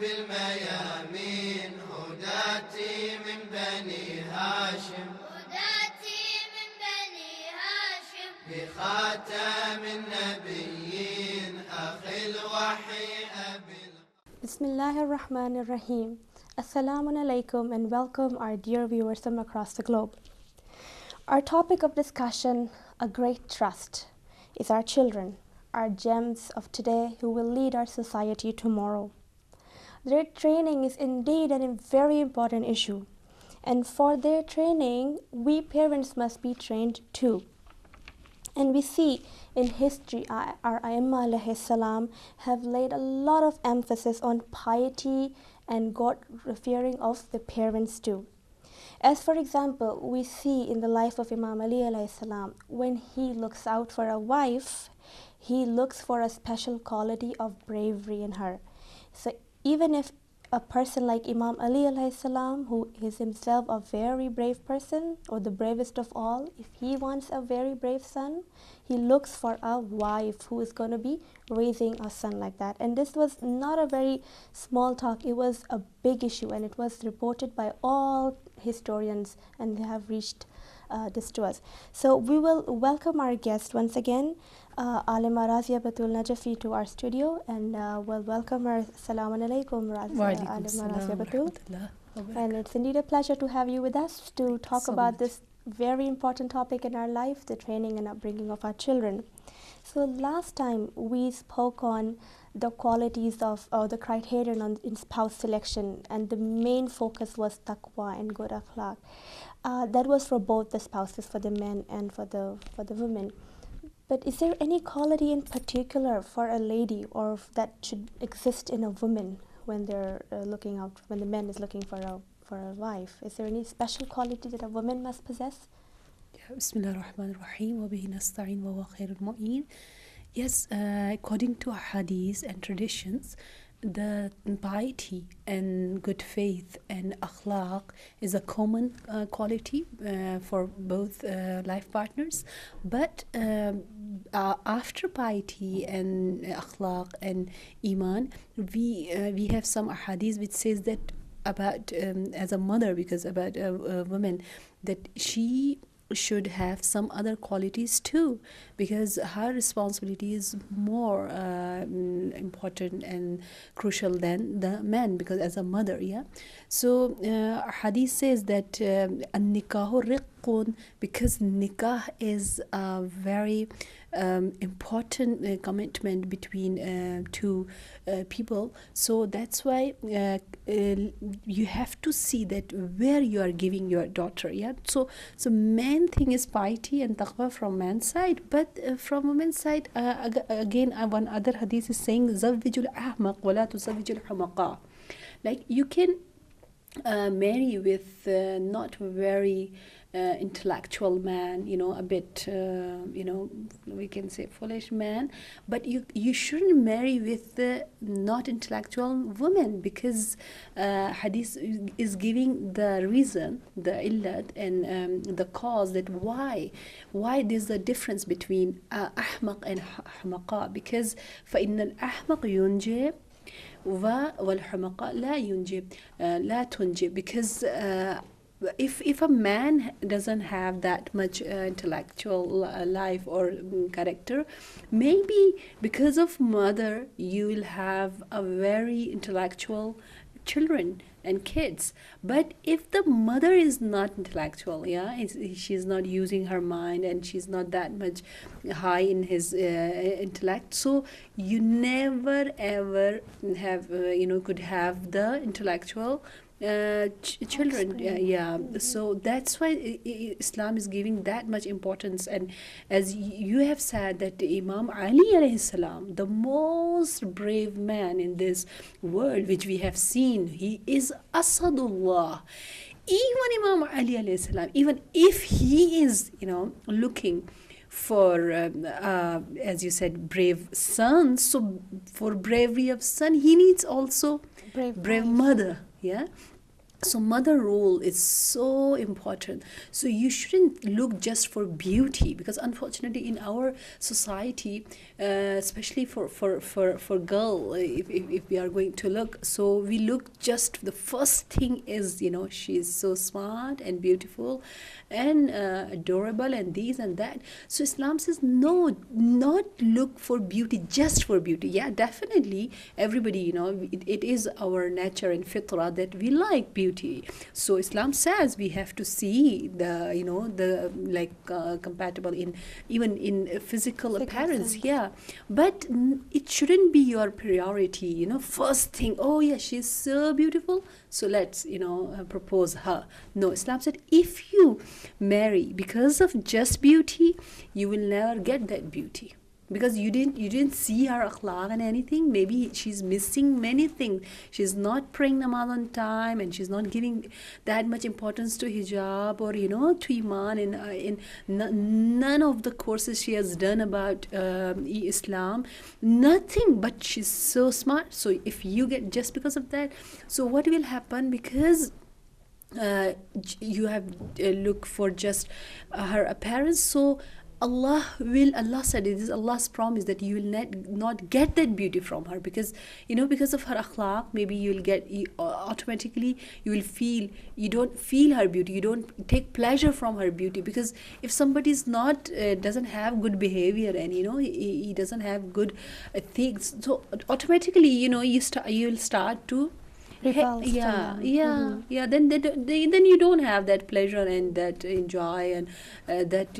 بالميامين هداتي من بني هاشم بخاتم النبيين أخي الوحي أبي. Bismillahir Rahmanir Rahim. Assalamu alaikum and welcome our dear viewers from across the globe. Our topic of discussion, a great trust, is our children, our gems of today who will lead our society tomorrow. Their training is indeed a very important issue, and for their training, we parents must be trained too. And we see in history, our Aimma alayhi salam have laid a lot of emphasis on piety and God-fearing of the parents too. As for example, we see in the life of Imam Ali alayhi salam, when he looks out for a wife, he looks for a special quality of bravery in her. So even if a person like Imam Ali alayhi salam, who is himself a very brave person, or the bravest of all, if he wants a very brave son, he looks for a wife who is going to be raising a son like that. And this was not a very small talk, it was a big issue, and it was reported by all historians, and they have reached this to us. So we will welcome our guest once again, Alima Razia Batul Najafi, to our studio, and we'll welcome her. Assalamu alaikum, Alima Razia Batul. And it's indeed a pleasure to have you with us to talk about this very important topic in our life, the training and upbringing of our children. So last time we spoke on the qualities of the criterion in spouse selection, and the main focus was taqwa and good akhlaq. That was for both the spouses, for the men and for the women. But is there any quality in particular for a lady, or that should exist in a woman when they're looking out, when the man is looking for a wife? Is there any special quality that a woman must possess? Bismillah ar-Rahman ar-Rahim wa bihi nasta'in wa huwa khairul mu'in. Yes, according to hadith and traditions, the piety and good faith and akhlaq is a common quality for both life partners. But after piety and akhlaq and iman, we have some hadith which says that about as a mother, because about a woman, that she should have some other qualities too, because her responsibility is more important and crucial than the man, because as a mother, yeah. So hadith says that an-nikahu riqqun, because nikah is a very important commitment between two people. So that's why you have to see that where you are giving your daughter, yeah. So main thing is piety and taqwa from man's side, but from women's side, again one other hadith is saying zawwijul ahmaq wa la tuzawwijul humaqa. Like you can marry with not very intellectual man, a bit we can say foolish man, but you shouldn't marry with the not intellectual woman, because hadith is giving the reason, the illat, and the cause that why there's a difference between ahmaq and humaqa, because فإن الأحمق ينجب والحمقاء لا تنجب, because if a man doesn't have that much intellectual life or character, maybe because of mother you will have a very intellectual children and kids. But if the mother is not intellectual, she's not using her mind and she's not that much high in his intellect, so you never ever have could have the intellectual children. So that's why Islam is giving that much importance. And as you have said, that Imam Ali alayhi salam, the most brave man in this world which we have seen, he is Asadullah. Even Imam Ali alayhi salam, even if he is looking for as you said, brave son, so for bravery of son he needs also brave mother. So mother role is so important. So you shouldn't look just for beauty, because unfortunately in our society especially for girl, if we are going to look, so we look, just the first thing is, she's so smart and beautiful and adorable and this and that. So Islam says no, not look for beauty just for beauty. Yeah, definitely everybody, it is our nature and fitrah that we like beauty. So Islam says we have to see the, the like compatible in even in physical appearance. Yeah, but it shouldn't be your priority, first thing, oh yeah, she's so beautiful, so let's propose her. No, Islam said if you marry because of just beauty, you will never get that beauty, because you didn't see her akhlaq and anything. Maybe she's missing many things. She's not praying namaz on time, and she's not giving that much importance to hijab or to iman, in none of the courses she has done about Islam, nothing. But she's so smart. So if you get just because of that, so what will happen? Because you have look for just her appearance, so Allah said, it is Allah's promise that you will not get that beauty from her, because because of her akhlaq, maybe automatically you will feel, you don't feel her beauty, you don't take pleasure from her beauty. Because if somebody is not doesn't have good behavior, and he doesn't have good things, so automatically you'll start to then you don't have that pleasure and that enjoy and that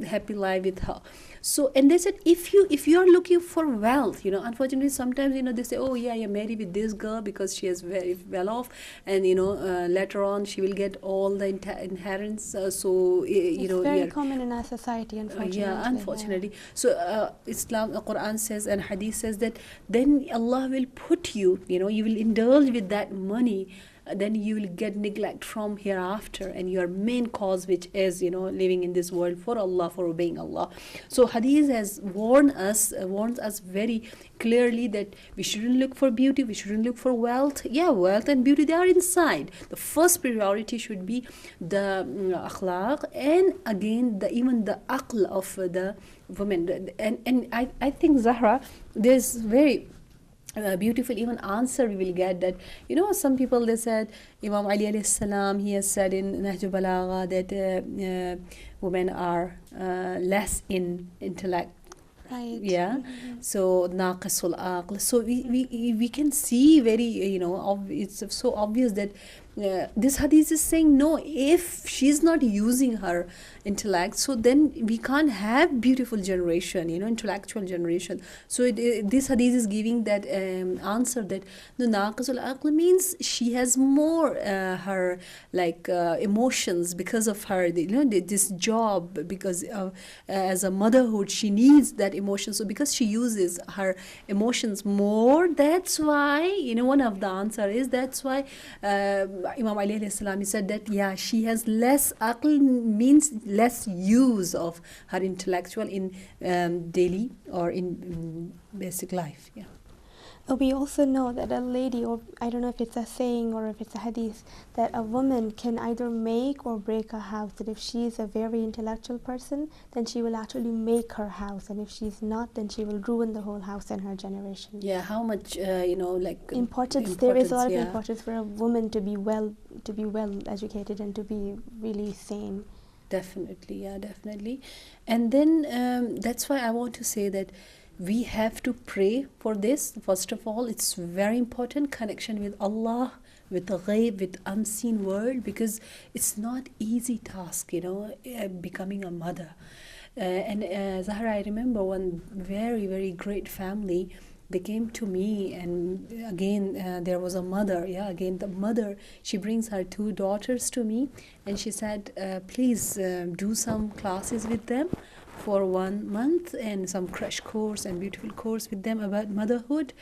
happy life with her. So, and they said if you are looking for wealth, unfortunately sometimes they say, oh yeah, you're married with this girl because she is very well off, and later on she will get all the inheritance. So it's very common in our society, unfortunately. Unfortunately. So Islam, the Quran says and Hadith says that then Allah will put you, you will indulge with that money, then you will get neglect from hereafter, and your main cause, which is living in this world for Allah, for obeying Allah. So Hadith has warns us very clearly that we shouldn't look for beauty, we shouldn't look for wealth. Yeah, wealth and beauty, they are inside. The first priority should be the akhlaq, and again even the aql of the woman. And I think, Zahra, there's very beautiful even answer we will get, that some people, they said, Imam Ali alayhi salam, he has said in Nahj Balagha that women are less in intellect. Right. Yeah. So naqisul aql. So we can see very it's so obvious that this hadith is saying no, if she's not using her intellect, so then we can't have beautiful generation, intellectual generation. So this hadith is giving that answer, that the naqisul aql means she has more her emotions because of her this job, because as a motherhood she needs that emotion. So because she uses her emotions more, that's why one of the answer is, that's why Imam Ali alayhi salam, he said that she has less aql, means less use of her intellectual in daily or in basic life. We also know that a lady, or I don't know if it's a saying or if it's a hadith, that a woman can either make or break a house. That if she's a very intellectual person, then she will actually make her house, and if she's not, then she will ruin the whole house and her generation. Yeah, how much importance there is a lot of importance for a woman to be well educated and to be really sane. Definitely, definitely. And then that's why I want to say that we have to pray for this. First of all, it's very important connection with Allah, with the ghaib, with unseen world, because it's not easy task, becoming a mother. And Zahra, I remember one very, very great family. They came to me, and again there was a mother. Again the mother, she brings her 2 daughters to me, and she said, please do some classes with them for 1 month, and some crash course and beautiful course with them about motherhood.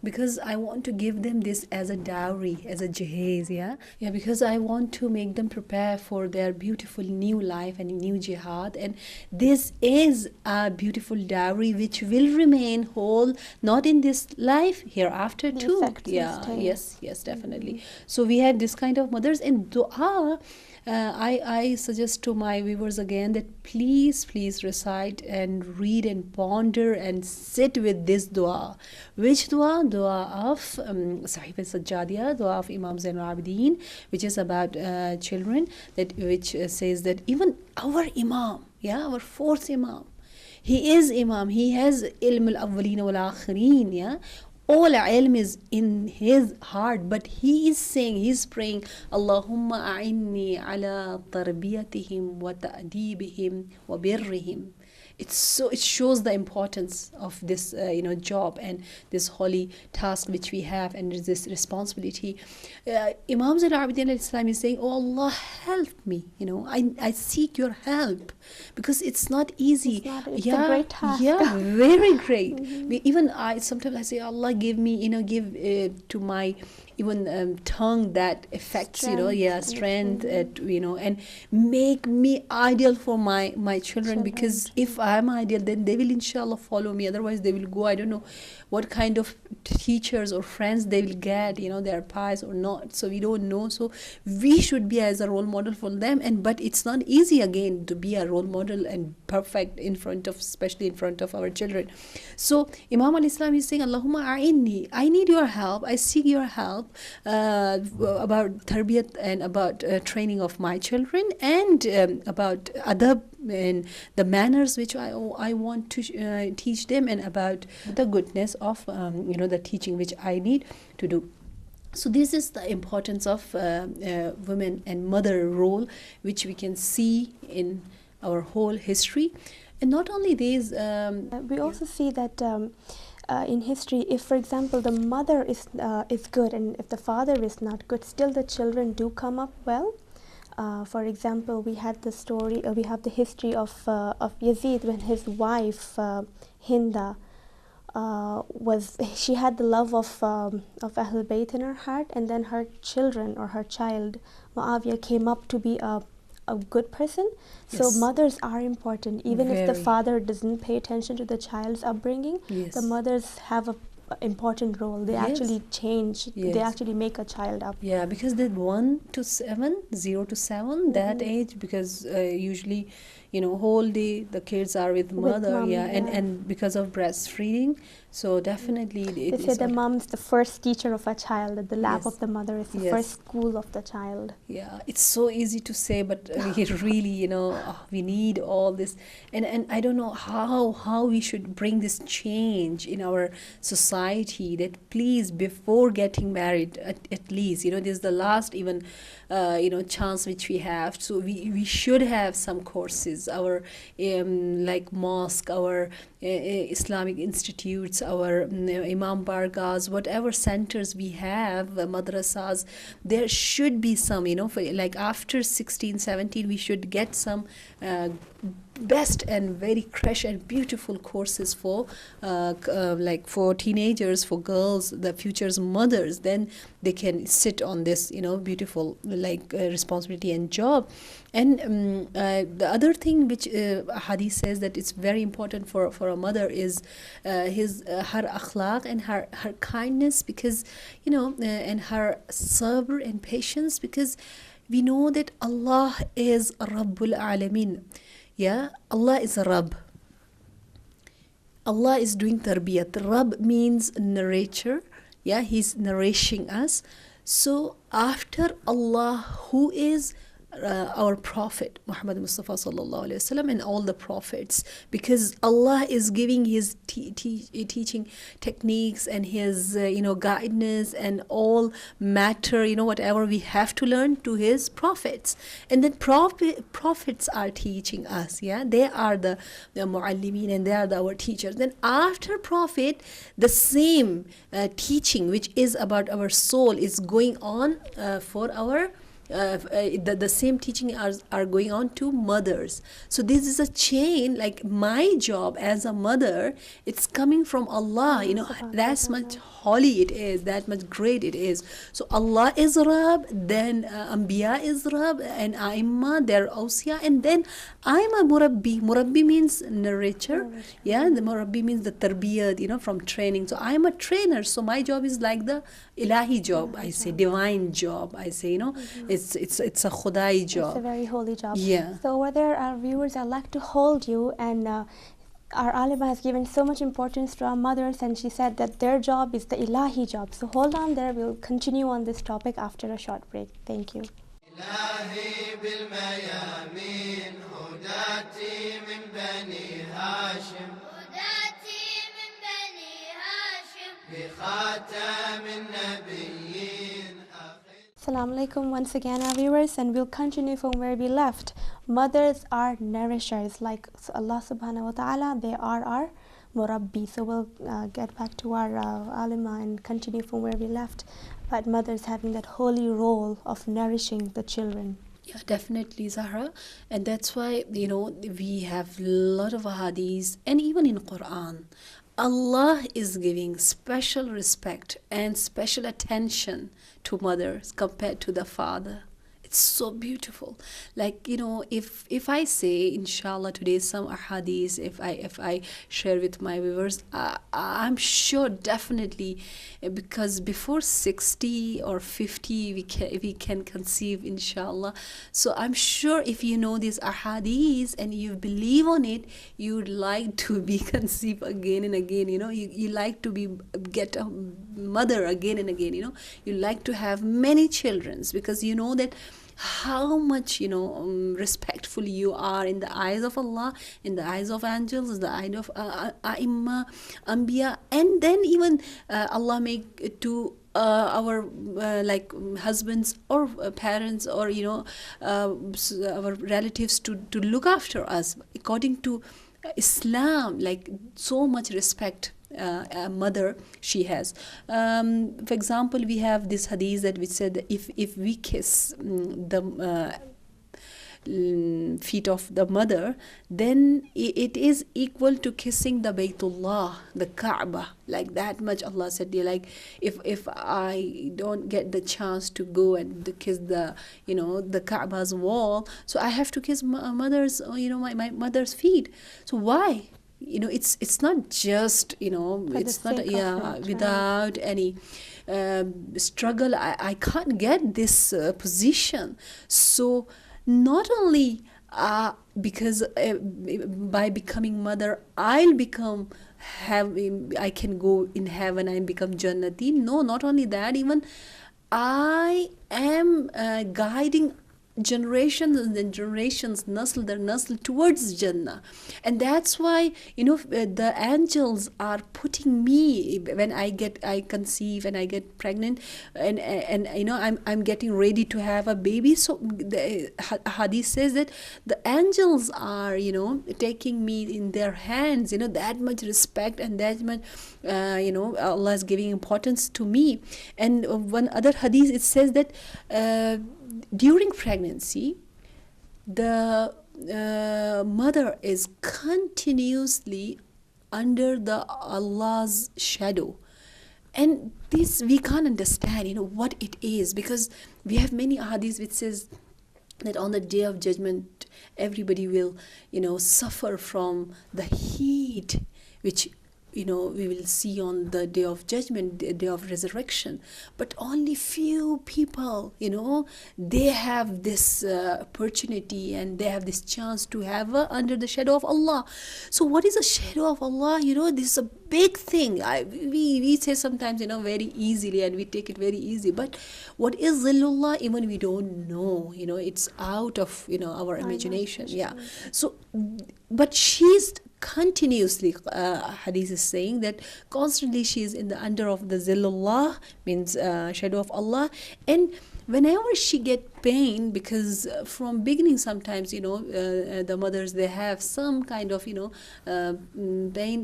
because I want to give them this as a dowry, as a jahez, yeah, because I want to make them prepare for their beautiful new life and new jihad. And this is a beautiful dowry which will remain whole, not in this life, hereafter The too. effects will Yeah, stay. yes, definitely. So we have this kind of mothers. And dua, I suggest to my viewers again that please recite and read and ponder and sit with this dua. Which dua? Dua of Sahib al-Sajjadiyah, dua of Imam Zain al-Abidin, which is about children, that which says that even our Imam, yeah, our fourth Imam, he is Imam, he has ilm al-awwaleen wal-akhirin, yeah. All ilm is in his heart, but he is saying, he's praying, Allahumma a'inni ala tarbiyatihim wa ta'dibihim wa birrihim. It shows the importance of this job and this holy task which we have, and this responsibility. Imam Zain al-Abidin al-Islam is saying, oh Allah, help me, I seek your help, because it's not easy. It's a great task. Yeah, very great. Even sometimes I say, Allah, give me, give to my even tongue that affects, strength, and make me ideal for my children, because if I'm ideal, then they will inshallah follow me. Otherwise they will go, I don't know what kind of teachers or friends they will get, they are pious or not, so we don't know. So we should be as a role model for them, but it's not easy again to be a role model and perfect especially in front of our children. So Imam al-Islam is saying, Allahumma a'inni, I need your help, I seek your help about tarbiyat and about training of my children, and about adab and the manners which I want to teach them, and about the goodness of the teaching which I need to do. So this is the importance of women and mother role, which we can see in our whole history. And not only these, we also see that in history, if for example the mother is good and if the father is not good, still the children do come up well. For example, we have the history of Yazid, when his wife Hinda she had the love of Ahlul Bayt in her heart, and then her children or her child Muawiyah came up to be a good person. So Yes. mothers are important, even if the Very. father doesn't pay attention to the child's upbringing. Yes. The mothers have a important role. They Yes. actually change. They Yes. actually make a child up. Yeah, because that 0 to 7, that age, because usually, whole day the kids are with mother, mom, and because of breastfeeding, so definitely They it say is the mom's the first teacher of a child, that the lap Yes. of the mother is the Yes. first school of the child. Yeah, it's so easy to say, but we really, we need all this, and I don't know how we should bring this change in our society. That please, before getting married, at least, this is the last even, chance which we have. So we should have some courses, our like mosque, our Islamic institutes, our Imam Bargas, whatever centers we have, madrasas, there should be some, for, like after 16, 17, we should get some best and very fresh and beautiful courses for like for teenagers, for girls, the future's mothers. Then they can sit on this beautiful responsibility and job. And the other thing which hadith says that it's very important for a mother is her akhlaq and her kindness, because and her sabr and patience, because we know that Allah is Rabbul Alameen. Yeah, Allah is a Rabb. Allah is doing tarbiyat. Rabb means narrator. Yeah, he's narrating us. So after Allah, who is our prophet Muhammad Mustafa sallallahu alaihi wasallam, and all the prophets, because Allah is giving his teaching techniques and his guidance and all matter, whatever we have to learn, to his prophets. And then prophets are teaching us. Yeah, they are the muallimin, and they are our teachers. Then after prophet, the same teaching which is about our soul is going on for our the same teaching are going on to mothers. So this is a chain. Like my job as a mother, it's coming from Allah. That's much holy it is, that much great it is. So Allah is Rabb, then Anbiya is Rabb, and Aimma, they're Awsiya, and then I'm a Murabbi. Murabbi means narrator. Yeah, the Murabbi means the tarbiyat, from training. So I'm a trainer. So my job is like the ilahi job, I say, divine job, I say, it's a khudai job. It's a very holy job. Yeah. So over there, our viewers, I'd like to hold you, and our Alima has given so much importance to our mothers, and she said that their job is the ilahi job. So hold on there, we'll continue on this topic after a short break. Thank you. إلهي بالميامين هداتي من بني هاشم بخاتم النبيين. Assalamu alaikum once again, our viewers, and we'll continue from where we left. Mothers are nourishers, like Allah subhanahu wa ta'ala, they are our murabbi. So we'll get back to our alima and continue from where we left, about mothers having that holy role of nourishing the children. Yeah, definitely, Zahra. And that's why, we have a lot of hadiths, and even in Quran, Allah is giving special respect and special attention to mothers compared to the father. It's so beautiful. Like, if I say, inshallah, today some ahadith, if I share with my viewers, I'm sure definitely, because before 60 or 50 we can conceive, inshallah. So I'm sure if you know these ahadith and you believe on it, you'd like to be conceived again and again. You like to get a mother again and again. You like to have many children, because you know that how much respectful you are in the eyes of Allah, in the eyes of angels, in the eyes of Aimma, Anbiya, and then even Allah make to our like husbands or parents, or our relatives to look after us according to Islam. Like, so much respect a mother she has. For example, we have this hadith that which said that if we kiss the feet of the mother, then it is equal to kissing the Baytullah, the Kaaba. Like that much Allah said. Like, if I don't get the chance to go and to kiss the the Kaaba's wall, so I have to kiss my mother's my mother's feet. So why? It's not just it's not without any struggle. I can't get this position. So not only because by becoming mother I can go in heaven and become Jannati. No, not only that, even I am guiding generations and generations, nasl towards Jannah. And that's why the angels are putting me, when I conceive and I get pregnant, and I'm getting ready to have a baby. So the hadith says that the angels are taking me in their hands. That much respect and that much Allah is giving importance to me. And one other hadith, it says that during pregnancy, the mother is continuously under the Allah's shadow. And this we can't understand what it is, because we have many hadiths which says that on the day of judgment everybody will suffer from the heat which we will see on the day of judgment, the day of resurrection. But only few people, they have this opportunity and they have this chance to have under the shadow of Allah. So what is the shadow of Allah? This is a big thing. We say sometimes, very easily, and we take it very easy. But what is Zillullah? Even we don't know. It's out of our imagination. Yeah. So, but she's continuously, hadith is saying that constantly she is in the under of the zillullah, means shadow of Allah. And whenever she get pain, because from beginning sometimes the mothers, they have some kind of pain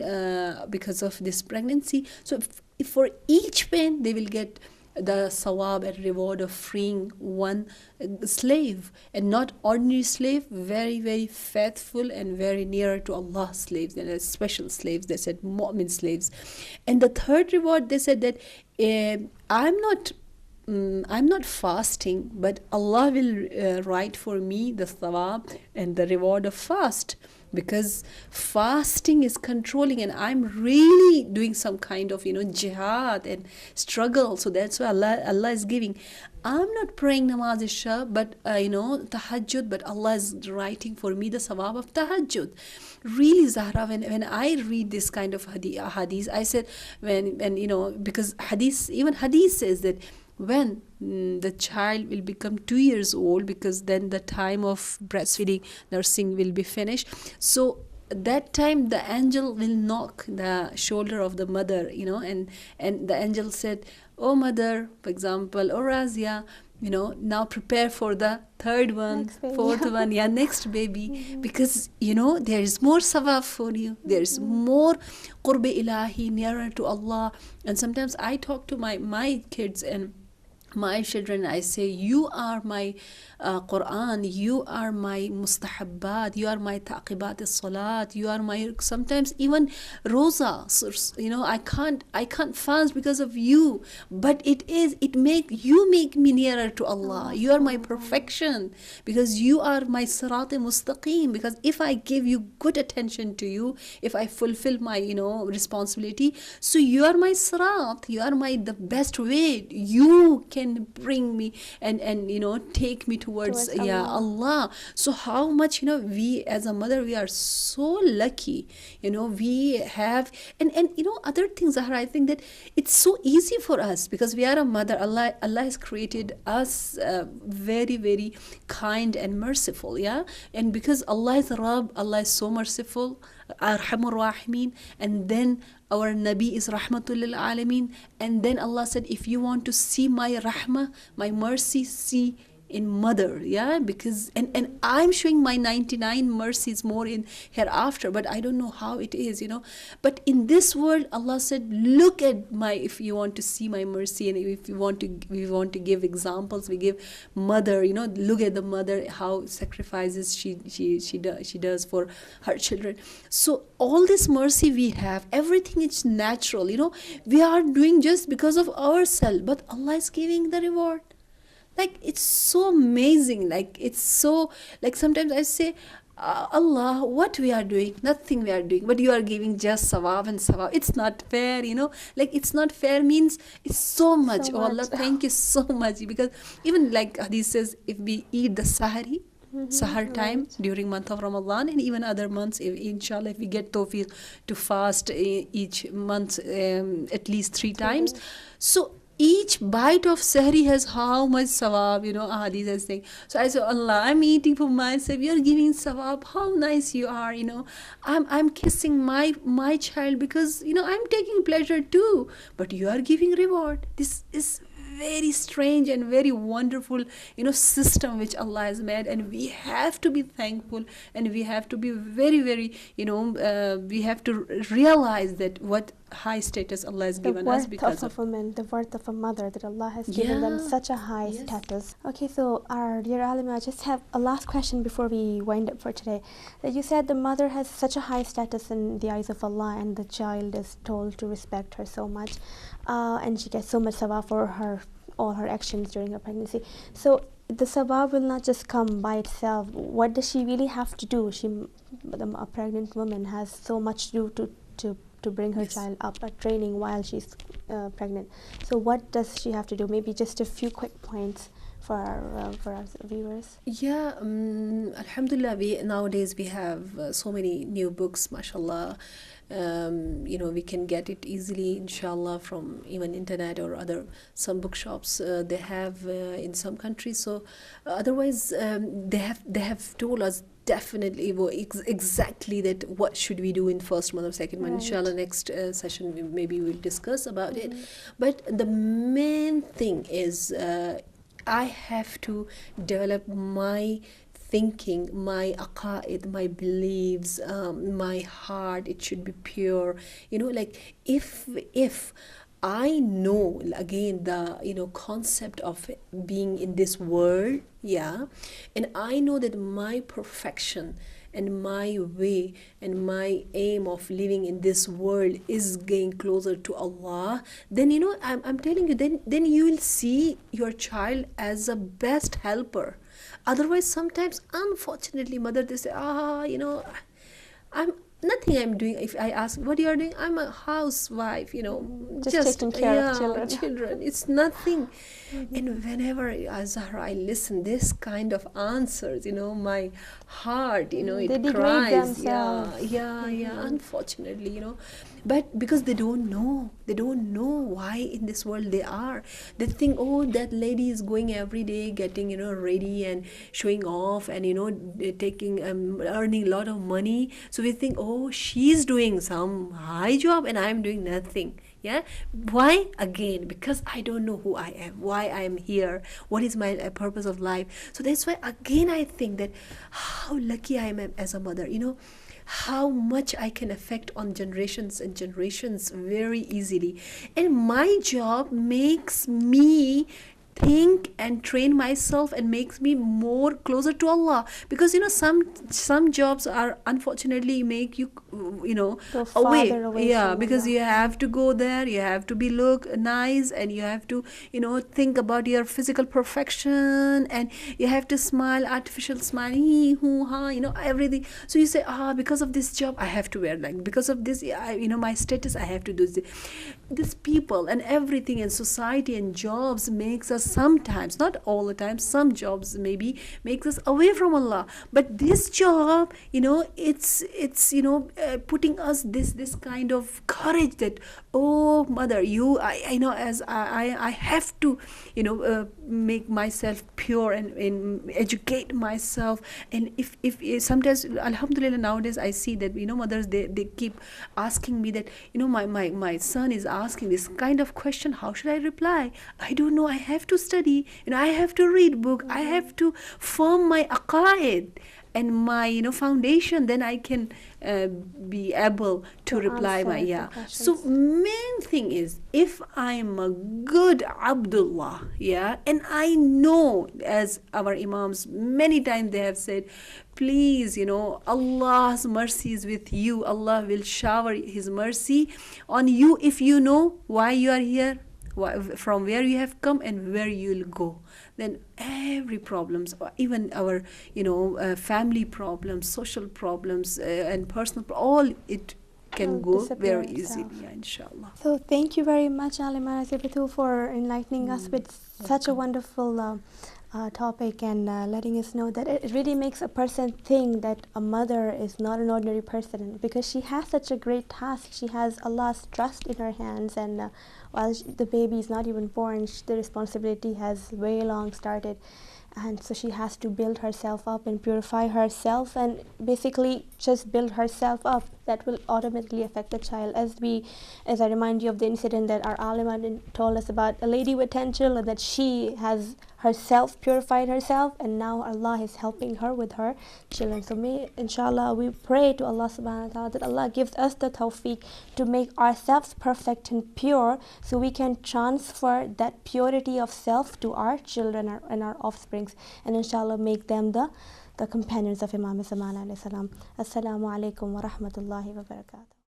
because of this pregnancy. So if for each pain they will get the sawab and reward of freeing one slave, and not ordinary slave, very, very faithful and very nearer to Allah slaves, and special slaves, they said mu'min slaves. And the third reward, they said that I'm not fasting, but Allah will write for me the thawab and the reward of fast, because fasting is controlling, and I'm really doing some kind of jihad and struggle. So that's why Allah is giving. I'm not praying namaz isha, but tahajjud, but Allah is writing for me the thawab of tahajjud. Really, Zahra, when I read this kind of hadith, I said, because even hadith says that when the child will become 2 years old, because then the time of breastfeeding, nursing will be finished. So that time the angel will knock the shoulder of the mother, and the angel said, "Oh mother," for example, "Oh Razia, now prepare for the third one, fourth one, next baby," because there is more sawab for you, there is more qurb ilahi, nearer to Allah. And sometimes I talk to my kids and my children, I say, you are my Quran, you are my mustahabbat, you are my taqibat as-salat, you are my, sometimes even roza, I can't fast because of you, but you make me nearer to Allah. You are my perfection, because you are my sirat mustaqim, because if I give you good attention to you, if I fulfill my responsibility, so you are my sirat, you are the best way, you can bring me and take me towards Allah. So how much we as a mother, we are so lucky, we have and other things, Zahra, I think that it's so easy for us because we are a mother. Allah has created us very, very kind and merciful, and because Allah is Rabb, Allah is so merciful, Arhamur Rahimin, and then our Nabi is Rahmatul lil Alameen, and then Allah said, if you want to see my rahmah, my mercy, see in mother, because and I'm showing my 99 mercies more in hereafter, but I don't know how it is, but in this world Allah said, look at my, if you want to see my mercy, and if we want to give examples, we give mother, look at the mother, how sacrifices she does for her children. So all this mercy we have, everything is natural, we are doing just because of ourselves, but Allah is giving the reward. Like, it's so amazing. It's so, sometimes I say, Allah, what we are doing? Nothing we are doing, but you are giving just sawab and sawab. It's not fair, it's not fair means it's so much. So Allah, thank you so much. Because even like Hadith says, if we eat the sahari, Sahar time during month of Ramadan, and even other months, inshallah, if we get tawfiq to fast each month at least 3 times. So each bite of sahri has how much sawab, hadith is saying. So I say, Allah, I'm eating for myself, you're giving sawab, how nice you are, I'm kissing my child because, I'm taking pleasure too, but you are giving reward. This is very strange and very wonderful, system which Allah has made, and we have to be thankful, and we have to be very, very, we have to realize that what high status Allah has given us because of a woman, the worth of a mother, that Allah has given them such a high status. Okay, so our dear Alima, I just have a last question before we wind up for today. That you said the mother has such a high status in the eyes of Allah, and the child is told to respect her so much, and she gets so much sawab for all her actions during her pregnancy. So the sawab will not just come by itself. What does she really have to do? A pregnant woman has so much to do to bring her child up, training while she's pregnant. So what does she have to do? Maybe just a few quick points for our viewers. Alhamdulillah, nowadays we have so many new books, mashallah. We can get it easily, inshallah, from even internet or some bookshops they have in some countries. So otherwise they have told us definitely exactly that what should we do in first month or second month. Inshallah, next session maybe we'll discuss about it. But the main thing is I have to develop my thinking, my aqaid, my beliefs, my heart, it should be pure. If I know, again, the concept of being in this world, yeah, and I know that my perfection and my way and my aim of living in this world is getting closer to Allah, then I'm telling you, then you will see your child as a best helper. Otherwise, sometimes, unfortunately, mother, they say, I'm nothing I'm doing. If I ask what you are doing, I'm a housewife, Just taking care of children. It's nothing. And whenever, Zahra, I listen this kind of answers, my heart, they it degrade cries. themselves. Yeah, unfortunately, but because they don't know why in this world they are. They think, oh, that lady is going every day, getting ready and showing off, and taking earning a lot of money. So we think, oh, she's doing some high job and I'm doing nothing. Yeah, why? Again, because I don't know who I am, why I am here, what is my purpose of life. So that's why, again, I think that how lucky I am as a mother, how much I can affect on generations and generations very easily. And my job makes me think and train myself and makes me more closer to Allah, because some jobs are unfortunately make you Go away. farther away Yeah, from because Allah. you have to go there, you have to be look nice, and you have to think about your physical perfection, and you have to smile, artificial smile, hee hoo ha, everything. So you say, because of this job I have to wear, like, because of this, my status, I have to do this people and everything, and society and jobs makes us sometimes, not all the time, some jobs maybe makes us away from Allah. But this job, it's putting us this kind of courage that, oh mother, I know, as I have to make myself pure and educate myself. And if sometimes, alhamdulillah, nowadays I see that mothers, they keep asking me that, my son is asking this kind of question, how should I reply? I don't know, I have to study, I have to read book, I have to form my aqaid and my foundation, then I can be able to reply my answer the So questions. main thing is, if I'm a good Abdullah, and I know, as our imams many times they have said, please, Allah's mercy is with you, Allah will shower his mercy on you if you know why you are here, from where you have come and where you will go. Then every problems, or even our family problems, social problems, and personal all it can Will go disappear very easily, itself. inshallah. So thank you very much, Alima Razibatul, for enlightening us with such a wonderful topic, and letting us know that it really makes a person think that a mother is not an ordinary person, because she has such a great task. She has Allah's trust in her hands, and while the baby is not even born, the responsibility has way long started. And so she has to build herself up and purify herself, and basically just build herself up. That will automatically affect the child. As I remind you of the incident that our alima told us about, a lady with 10 children, that she has herself purified herself, and now Allah is helping her with her children. So may, inshallah, we pray to Allah subhanahu wa ta'ala that Allah gives us the tawfiq to make ourselves perfect and pure, so we can transfer that purity of self to our children and our offsprings, and inshallah make them the companions of Imam Zaman alayhi salam. Assalamu alaikum wa rahmatullahi wa barakatuh.